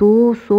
200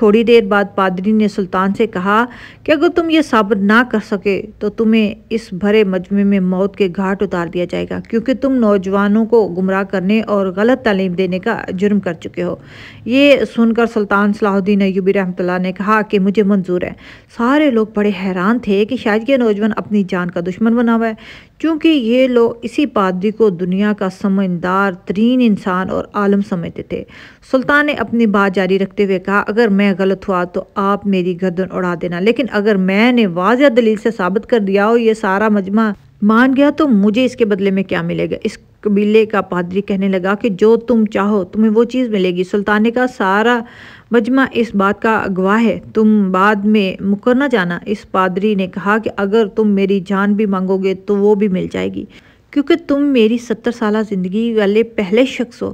تھوڑی دیر بعد پادری نے سلطان سے کہا کہ اگر تم یہ ثابت نہ کر سکے تو تمہیں اس بھرے مجمع میں موت کے گھاٹ اتار دیا جائے گا، کیونکہ تم نوجوانوں کو گمراہ کرنے اور غلط تعلیم دینے کا جرم کر چکے ہو۔ یہ سن کر سلطان صلاح الدین ایوبی رحمۃ اللہ نے کہا کہ مجھے منظور ہے۔ سارے لوگ بڑے حیران تھے کہ شاید یہ نوجوان اپنی جان کا دشمن بنا ہوا ہے، چونکہ یہ لوگ اسی پادری کو دنیا کا سمجھدار ترین انسان اور عالم سمجھتے تھے۔ سلطان نے اپنی بات جاری رکھتے ہوئے کہا، اگر میں غلط ہوا تو آپ میری گردن اڑا دینا، لیکن اگر میں نے واضح دلیل سے ثابت کر دیا اور یہ سارا مجمع مان گیا تو مجھے اس کے بدلے میں کیا ملے گا؟ اس قبیلے کا پادری کہنے لگا کہ جو تم چاہو تمہیں وہ چیز ملے گی۔ سلطان نے کہا، سارا مجمع اس بات کا گواہ ہے، تم بعد میں مکر نہ جانا۔ اس پادری نے کہا کہ اگر تم میری جان بھی مانگو گے تو وہ بھی مل جائے گی، کیونکہ تم میری 70 سالہ زندگی والے پہلے شخص ہو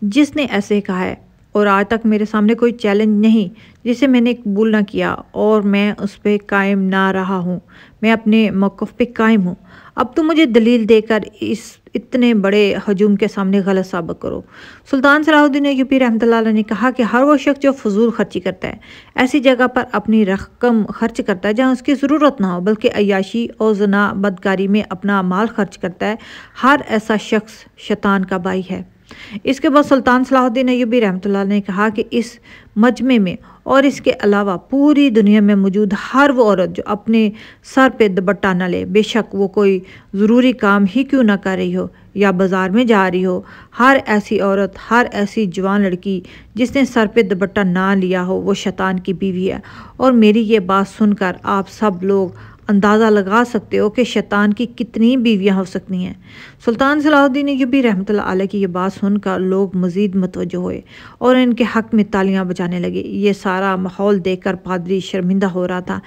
جس نے ایسے کہا ہے، اور آج تک میرے سامنے کوئی چیلنج نہیں جسے میں نے قبول نہ کیا اور میں اس پہ قائم نہ رہا ہوں۔ میں اپنے موقف پہ قائم ہوں۔ اب تم مجھے دلیل دے کر اس اتنے بڑے ہجوم کے سامنے غلط ثابت کرو۔ سلطان صلاح الدین ایوبی رحمۃ اللہ علیہ نے کہا کہ ہر وہ شخص جو فضول خرچی کرتا ہے، ایسی جگہ پر اپنی رقم خرچ کرتا ہے جہاں اس کی ضرورت نہ ہو، بلکہ عیاشی اور زنا بدکاری میں اپنا مال خرچ کرتا ہے، ہر ایسا شخص شیطان کا بھائی ہے۔ اس کے بعد سلطان صلاح الدین ایوبی رحمۃ اللہ نے کہا کہ اس مجمع میں اور اس کے علاوہ پوری دنیا میں موجود ہر وہ عورت جو اپنے سر پہ دوپٹہ نہ لے، بے شک وہ کوئی ضروری کام ہی کیوں نہ کر رہی ہو یا بازار میں جا رہی ہو، ہر ایسی عورت، ہر ایسی جوان لڑکی جس نے سر پہ دوپٹہ نہ لیا ہو وہ شیطان کی بیوی ہے۔ اور میری یہ بات سن کر آپ سب لوگ اندازہ لگا سکتے ہو کہ شیطان کی کتنی بیویاں ہو سکتی ہیں۔ سلطان صلاح الدین ایوبی رحمۃ اللہ علیہ کی یہ بات سن کر لوگ مزید متوجہ ہوئے اور ان کے حق میں تالیاں بجانے لگے۔ یہ سارا ماحول دیکھ کر پادری شرمندہ ہو رہا تھا،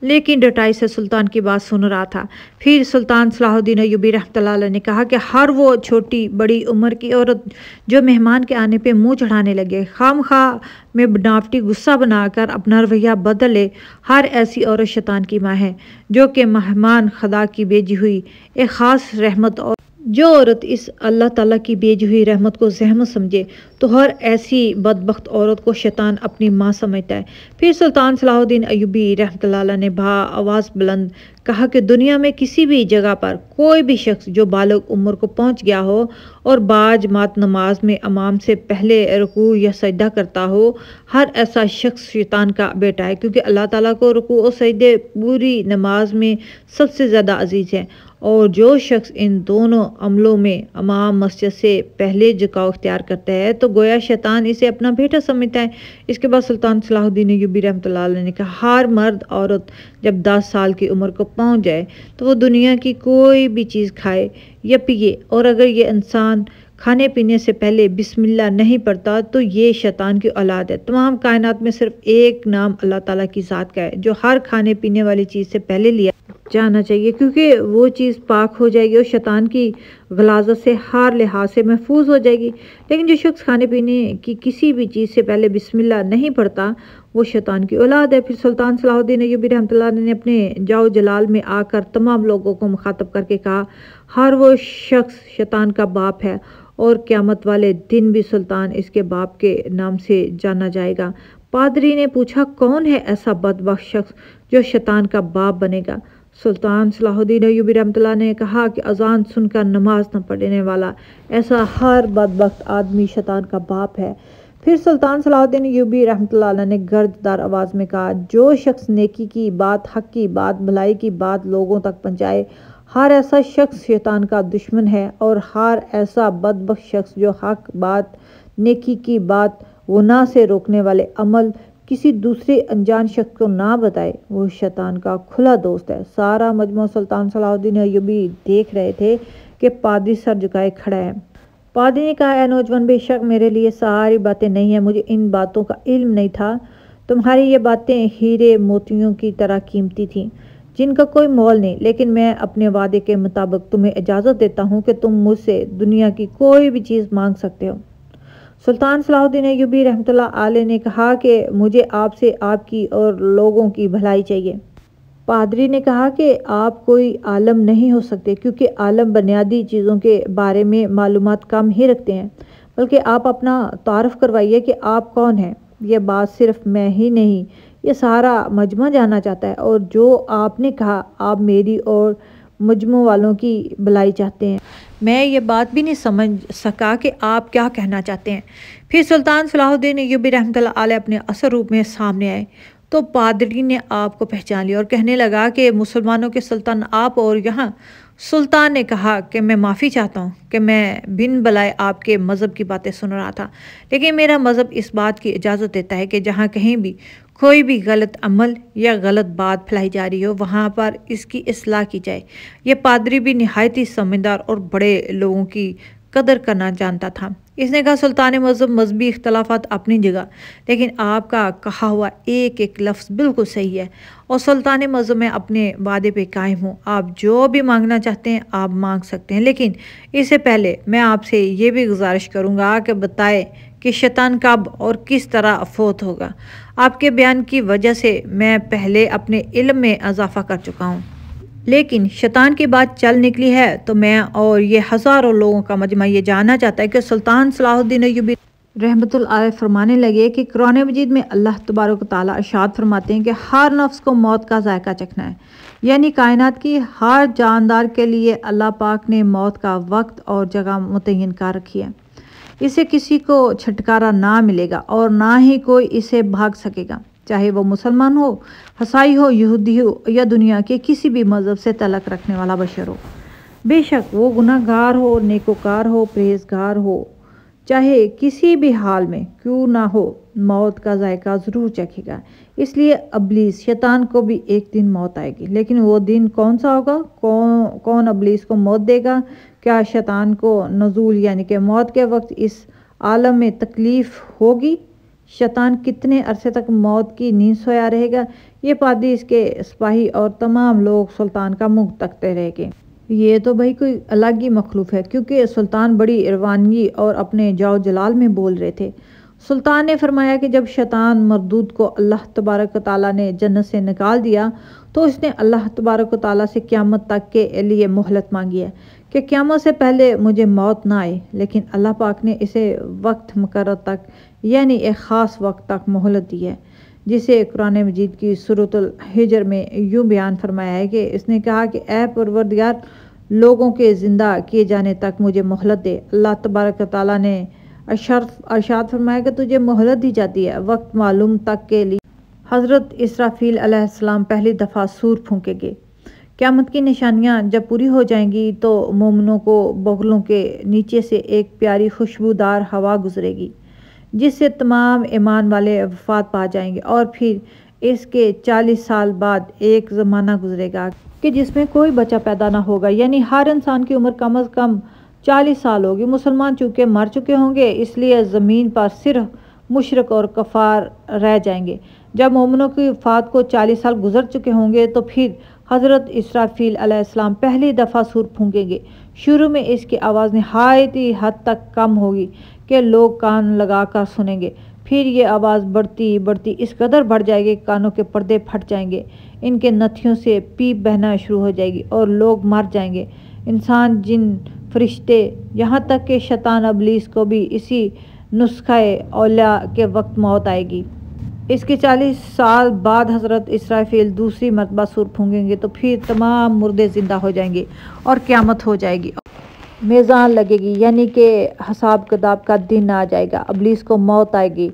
لیکن ڈٹائی سے سلطان کی بات سن رہا تھا۔ پھر سلطان صلاح الدین ایوبی رحمۃ اللہ علیہ نے کہا کہ ہر وہ چھوٹی بڑی عمر کی عورت جو مہمان کے آنے پہ منہ چڑھانے لگے، خام خواہ میں بناوٹی غصہ بنا کر اپنا رویہ بدل لے، ہر ایسی عورت شیطان کی ماں ہے، جو کہ مہمان خدا کی بھیجی ہوئی ایک خاص رحمت، اور جو عورت اس اللہ تعالیٰ کی بھیجی ہوئی رحمت کو زحمت سمجھے تو ہر ایسی بدبخت عورت کو شیطان اپنی ماں سمجھتا ہے۔ پھر سلطان صلاح الدین ایوبی رحمۃ اللہ علیہ نے آواز بلند کہا کہ دنیا میں کسی بھی جگہ پر کوئی بھی شخص جو بالغ عمر کو پہنچ گیا ہو اور باجماعت نماز میں امام سے پہلے رکوع یا سجدہ کرتا ہو، ہر ایسا شخص شیطان کا بیٹا ہے، کیونکہ اللہ تعالیٰ کو رکوع اور سجدے پوری نماز میں سب سے زیادہ عزیز ہے، اور جو شخص ان دونوں عملوں میں امام مسجد سے پہلے جھکاؤ اختیار کرتا ہے تو گویا شیطان اسے اپنا بیٹا سمجھتا ہے۔ اس کے بعد سلطان صلاح الدین ایوبی رحمۃ اللہ علیہ نے کہا، ہر مرد عورت جب 10 سال کی عمر کو پہنچ جائے تو وہ دنیا کی کوئی بھی چیز کھائے یا پیے، اور اگر یہ انسان کھانے پینے سے پہلے بسم اللہ نہیں پڑھتا تو یہ شیطان کی اولاد ہے۔ تمام کائنات میں صرف ایک نام اللہ تعالیٰ کی ذات کا ہے جو ہر کھانے پینے والی چیز سے پہلے لیا جانا چاہیے، کیونکہ وہ چیز پاک ہو جائے گی اور شیطان کی غلاظت سے ہر لحاظ سے محفوظ ہو جائے گی۔ لیکن جو شخص کھانے پینے کی کسی بھی چیز سے پہلے بسم اللہ نہیں پڑھتا وہ شیطان کی اولاد ہے۔ پھر سلطان صلاح الدین ایوبی رحمۃ اللہ نے اپنے جاؤ جلال میں آ کر تمام لوگوں کو مخاطب کر کے کہا، ہر وہ شخص شیطان کا باپ ہے، اور قیامت والے دن بھی سلطان اس کے باپ کے نام سے جانا جائے گا۔ پادری نے پوچھا، کون ہے ایسا بدبخت شخص جو شیطان کا باپ بنے گا؟ سلطان صلاح الدین ایوبی رحمۃ اللہ نے کہا کہ اذان سن کر نماز نہ پڑھنے والا ایسا ہر بدبخت آدمی شیطان کا باپ ہے۔ پھر سلطان صلاح الدین ایوبی رحمۃ اللہ علیہ نے گرج دار آواز میں کہا، جو شخص نیکی کی بات، حق کی بات، بھلائی کی بات لوگوں تک پہنچائے، ہر ایسا شخص شیطان کا دشمن ہے، اور ہر ایسا بدبخت شخص جو حق بات، نیکی کی بات، گناہ سے روکنے والے عمل کسی دوسرے انجان شخص کو نہ بتائے وہ شیطان کا کھلا دوست ہے۔ سارا مجمع سلطان صلاح الدین ایوبی دیکھ رہے تھے کہ پادری سر جھکائے کھڑا ہے۔ پادری نے کہا، اے نوجوان، بے شک میرے لیے ساری باتیں نئی ہیں، مجھے ان باتوں کا علم نہیں تھا۔ تمہاری یہ باتیں ہیرے موتیوں کی طرح قیمتی تھیں جن کا کوئی مول نہیں، لیکن میں اپنے وعدے کے مطابق تمہیں اجازت دیتا ہوں کہ تم مجھ سے دنیا کی کوئی بھی چیز مانگ سکتے ہو۔ سلطان صلاح الدین ایوبی رحمۃ اللہ علیہ نے کہا کہ مجھے آپ سے آپ کی اور لوگوں کی بھلائی چاہیے۔ پادری نے کہا کہ آپ کوئی عالم نہیں ہو سکتے، کیونکہ عالم بنیادی چیزوں کے بارے میں معلومات کم ہی رکھتے ہیں، بلکہ آپ اپنا تعارف کروائیے کہ آپ کون ہیں۔ یہ بات صرف میں ہی نہیں، یہ سارا مجمع جاننا چاہتا ہے، اور جو آپ نے کہا آپ میری اور مجمع والوں کی بھلائی چاہتے ہیں، میں یہ بات بھی نہیں سمجھ سکا کہ آپ کیا کہنا چاہتے ہیں۔ پھر سلطان صلاح الدین ایوبی رحمۃ اللہ علیہ اپنے اصل روپ میں سامنے آئے تو پادری نے آپ کو پہچان لیا اور کہنے لگا کہ مسلمانوں کے سلطان آپ، اور یہاں سلطان نے کہا کہ میں معافی چاہتا ہوں کہ میں بن بلائے آپ کے مذہب کی باتیں سن رہا تھا، لیکن میرا مذہب اس بات کی اجازت دیتا ہے کہ جہاں کہیں بھی کوئی بھی غلط عمل یا غلط بات پھیلائی جا رہی ہو وہاں پر اس کی اصلاح کی جائے۔ یہ پادری بھی نہایت ہی سمجھدار اور بڑے لوگوں کی قدر کرنا جانتا تھا۔ اس نے کہا سلطان مذہب مذہبی اختلافات اپنی جگہ، لیکن آپ کا کہا ہوا ایک ایک لفظ بالکل صحیح ہے، اور سلطان مذہب میں اپنے وعدے پہ قائم ہوں۔ آپ جو بھی مانگنا چاہتے ہیں آپ مانگ سکتے ہیں، لیکن اس سے پہلے میں آپ سے یہ بھی گزارش کروں گا کہ بتائیں کہ شیطان کب اور کس طرح فوت ہوگا۔ آپ کے بیان کی وجہ سے میں پہلے اپنے علم میں اضافہ کر چکا ہوں، لیکن شیطان کی بات چل نکلی ہے تو میں اور یہ ہزاروں لوگوں کا مجمع یہ جاننا چاہتا ہے کہ سلطان صلاح الدین ایوبی رحمۃ اللہ علیہ فرمانے لگے کہ قرآن مجید میں اللہ تبارک و تعالیٰ ارشاد فرماتے ہیں کہ ہر نفس کو موت کا ذائقہ چکھنا ہے، یعنی کائنات کی ہر جاندار کے لیے اللہ پاک نے موت کا وقت اور جگہ متعین کر رکھی ہے۔ اسے کسی کو چھٹکارا نہ ملے گا اور نہ ہی کوئی اسے بھاگ سکے گا، چاہے وہ مسلمان ہو، عیسائی ہو، یہودی ہو یا دنیا کے کسی بھی مذہب سے تعلق رکھنے والا بشر ہو، بے شک وہ گناہ گار ہو، نیکوکار ہو، پرہیزگار ہو، چاہے کسی بھی حال میں کیوں نہ ہو، موت کا ذائقہ ضرور چکھے گا۔ اس لیے ابلیس شیطان کو بھی ایک دن موت آئے گی، لیکن وہ دن کون سا ہوگا؟ کون ابلیس کو موت دے گا؟ کیا شیطان کو نزول یعنی کہ موت کے وقت اس عالم میں تکلیف ہوگی؟ شیطان کتنے عرصے تک موت کی نیند سویا رہے گا؟ یہ پادری، اس کے سپاہی اور تمام لوگ سلطان کا منہ تکتے رہ گئے۔ یہ تو بھائی کوئی الگ ہی مخلوق ہے، کیونکہ سلطان بڑی روانگی اور اپنے جاؤ جلال میں بول رہے تھے۔ سلطان نے فرمایا کہ جب شیطان مردود کو اللہ تبارک و تعالیٰ نے جنت سے نکال دیا تو اس نے اللہ تبارک و تعالیٰ سے قیامت تک کے لیے مہلت مانگی ہے کہ قیامت سے پہلے مجھے موت نہ آئے، لیکن اللہ پاک نے اسے وقت مقرر تک یعنی ایک خاص وقت تک مہلت دی ہے، جسے قرآن مجید کی سورۃ الحجر میں یوں بیان فرمایا ہے کہ اس نے کہا کہ اے پروردگار، لوگوں کے زندہ کیے جانے تک مجھے مہلت دے۔ اللہ تبارک و تعالیٰ نے ارشاد فرمایا کہ تجھے مہلت دی جاتی ہے وقت معلوم تک کے لیے۔ حضرت اسرافیل علیہ السلام پہلی دفعہ سور پھونکیں گے۔ قیامت کی نشانیاں جب پوری ہو جائیں گی تو مومنوں کو بغلوں کے نیچے سے ایک پیاری خوشبودار ہوا گزرے گی، جس سے تمام ایمان والے وفات پا جائیں گے، اور پھر اس کے 40 سال بعد ایک زمانہ گزرے گا کہ جس میں کوئی بچہ پیدا نہ ہوگا، یعنی ہر انسان کی عمر کم از کم 40 سال ہوگی۔ مسلمان چونکہ مر چکے ہوں گے اس لیے زمین پر صرف مشرک اور کفار رہ جائیں گے۔ جب مومنوں کی وفات کو 40 سال گزر چکے ہوں گے تو پھر حضرت اسرافیل علیہ السلام پہلی دفعہ سور پھونکیں گے۔ شروع میں اس کی آواز نہایت ہی حد تک کم ہوگی کہ لوگ کان لگا کر سنیں گے، پھر یہ آواز بڑھتی بڑھتی اس قدر بڑھ جائے گی کہ کانوں کے پردے پھٹ جائیں گے، ان کے نتھیوں سے پیپ بہنا شروع ہو جائے گی اور لوگ مر جائیں گے، انسان، جن، فرشتے، یہاں تک کہ شیطان ابلیس کو بھی اسی نسخہ اولیاء کے وقت موت آئے گی۔ اس کے 40 سال بعد حضرت اسرافیل دوسری مرتبہ سور پھونکیں گے تو پھر تمام مردے زندہ ہو جائیں گے اور قیامت ہو جائے گی، میزان لگے گی، یعنی کہ حساب کتاب کا دن آ جائے گا۔ ابلیس کو موت آئے گی۔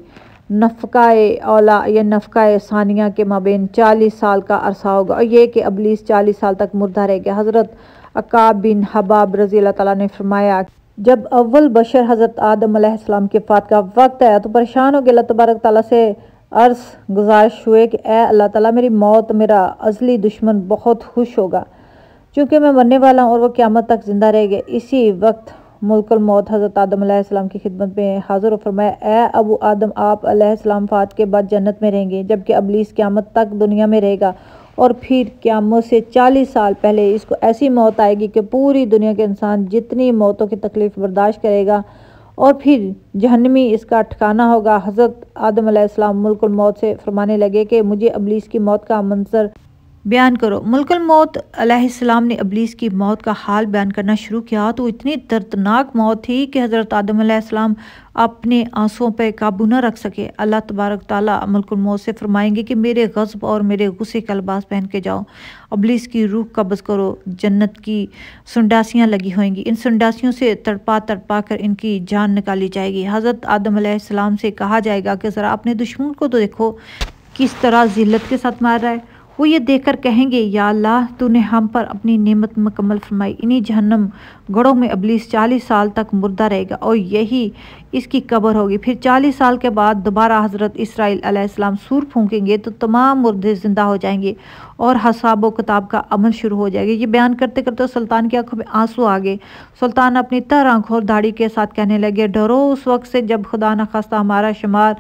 نفقہ اولا یا نفقہ ثانیہ کے مابین 40 سال کا عرصہ ہوگا، اور یہ کہ ابلیس 40 سال تک مردہ رہے گا۔ حضرت عقاب بن حباب رضی اللہ تعالیٰ نے فرمایا جب اول بشر حضرت آدم علیہ السلام کی وفات کا وقت آیا تو پریشان ہو کے اللہ تبارک تعالیٰ سے عرض گزارش ہوئے کہ اے اللہ تعالیٰ، میری موت میرا ازلی دشمن بہت خوش ہوگا چونکہ میں مرنے والا ہوں اور وہ قیامت تک زندہ رہے گا۔ اسی وقت ملک الموت حضرت آدم علیہ السلام کی خدمت میں حاضر و فرمایا اے ابو آدم، آپ علیہ السلام وفات کے بعد جنت میں رہیں گے، جبکہ ابلیس قیامت تک دنیا میں رہے گا، اور پھر قیامت سے 40 سال پہلے اس کو ایسی موت آئے گی کہ پوری دنیا کے انسان جتنی موتوں کی تکلیف برداشت کرے گا، اور پھر جہنمی اس کا ٹھکانہ ہوگا۔ حضرت آدم علیہ السلام ملک الموت سے فرمانے لگے کہ مجھے ابلیس کی موت کا منظر بیان کرو۔ ملک الموت علیہ السلام نے ابلیس کی موت کا حال بیان کرنا شروع کیا تو اتنی دردناک موت تھی کہ حضرت آدم علیہ السلام اپنے آنسوؤں پہ قابو نہ رکھ سکے۔ اللہ تبارک تعالیٰ ملک الموت سے فرمائیں گے کہ میرے غضب اور میرے غصے کا لباس پہن کے جاؤ، ابلیس کی روح قبض کرو۔ جنت کی سنڈاسیاں لگی ہوئیں گی، ان سنڈاسیوں سے تڑپا تڑپا کر ان کی جان نکالی جائے گی۔ حضرت آدم علیہ السلام سے کہا جائے گا کہ ذرا اپنے دشمن کو تو دیکھو کس طرح ذلت کے ساتھ مار رہا ہے۔ وہ یہ دیکھ کر کہیں گے یا اللہ تو نے ہم پر اپنی نعمت مکمل فرمائی۔ انہی جہنم گڑھوں میں ابلیس 40 سال تک مردہ رہے گا اور یہی اس کی قبر ہوگی۔ پھر 40 سال کے بعد دوبارہ حضرت اسرائیل علیہ السلام سور پھونکیں گے تو تمام مردے زندہ ہو جائیں گے اور حساب و کتاب کا عمل شروع ہو جائے گا۔ یہ بیان کرتے کرتے سلطان کی آنکھوں میں آنسو آ گئے۔ سلطان اپنی تر آنکھوں اور داڑھی کے ساتھ کہنے لگے، ڈرو اس وقت سے جب خدا نخواستہ ہمارا شمار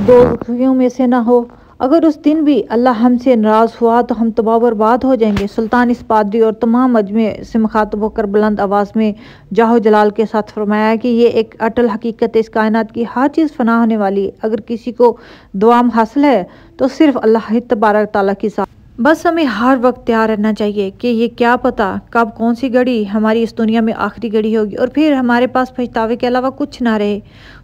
دوزخیوں میں سے نہ ہو۔ اگر اس دن بھی اللہ ہم سے ناراض ہوا تو ہم تباہ و برباد ہو جائیں گے۔ سلطان اس پادری اور تمام مجمع سے مخاطب ہو کر بلند آواز میں جاہ و جلال کے ساتھ فرمایا کہ یہ ایک اٹل حقیقت ہے، اس کائنات کی ہر چیز فنا ہونے والی ہے۔ اگر کسی کو دوام حاصل ہے تو صرف اللہ تبارک تعالیٰ کی ذات۔ بس ہمیں ہر وقت تیار رہنا چاہیے کہ یہ کیا پتہ کب کون سی گھڑی ہماری اس دنیا میں آخری گھڑی ہوگی اور پھر ہمارے پاس پچھتاوے کے علاوہ کچھ نہ رہے۔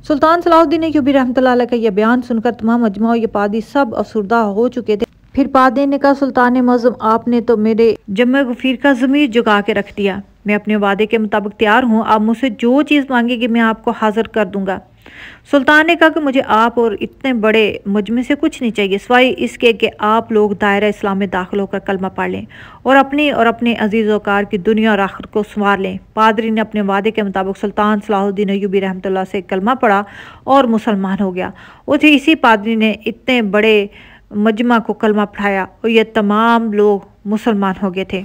سلطان صلاح الدین ایوبی رحمۃ اللہ علیہ کا یہ بیان سن کر تمام مجمع اور یہ پادری سب افسردہ ہو چکے تھے۔ پھر پادری نے کہا، سلطان معظم آپ نے تو میرے جمع غفیر کا ضمیر جگا کے رکھ دیا۔ میں اپنے وعدے کے مطابق تیار ہوں، آپ مجھ سے جو چیز مانگیں گے میں آپ کو حاضر کر دوں گا۔ سلطان نے کہا کہ مجھے آپ اور اتنے بڑے مجمع سے کچھ نہیں چاہیے سوائے اس کے کہ آپ لوگ دائرہ اسلام میں داخل ہو کر کلمہ پڑھ لیں اور اپنے عزیز وقار کی دنیا اور آخرت کو سنوار لیں۔ پادری نے اپنے وعدے کے مطابق سلطان صلاح الدین ایوبی رحمۃ اللہ سے کلمہ پڑھا اور مسلمان ہو گیا۔ اسی پادری نے اتنے بڑے مجمع کو کلمہ پڑھایا اور یہ تمام لوگ مسلمان ہو گئے تھے۔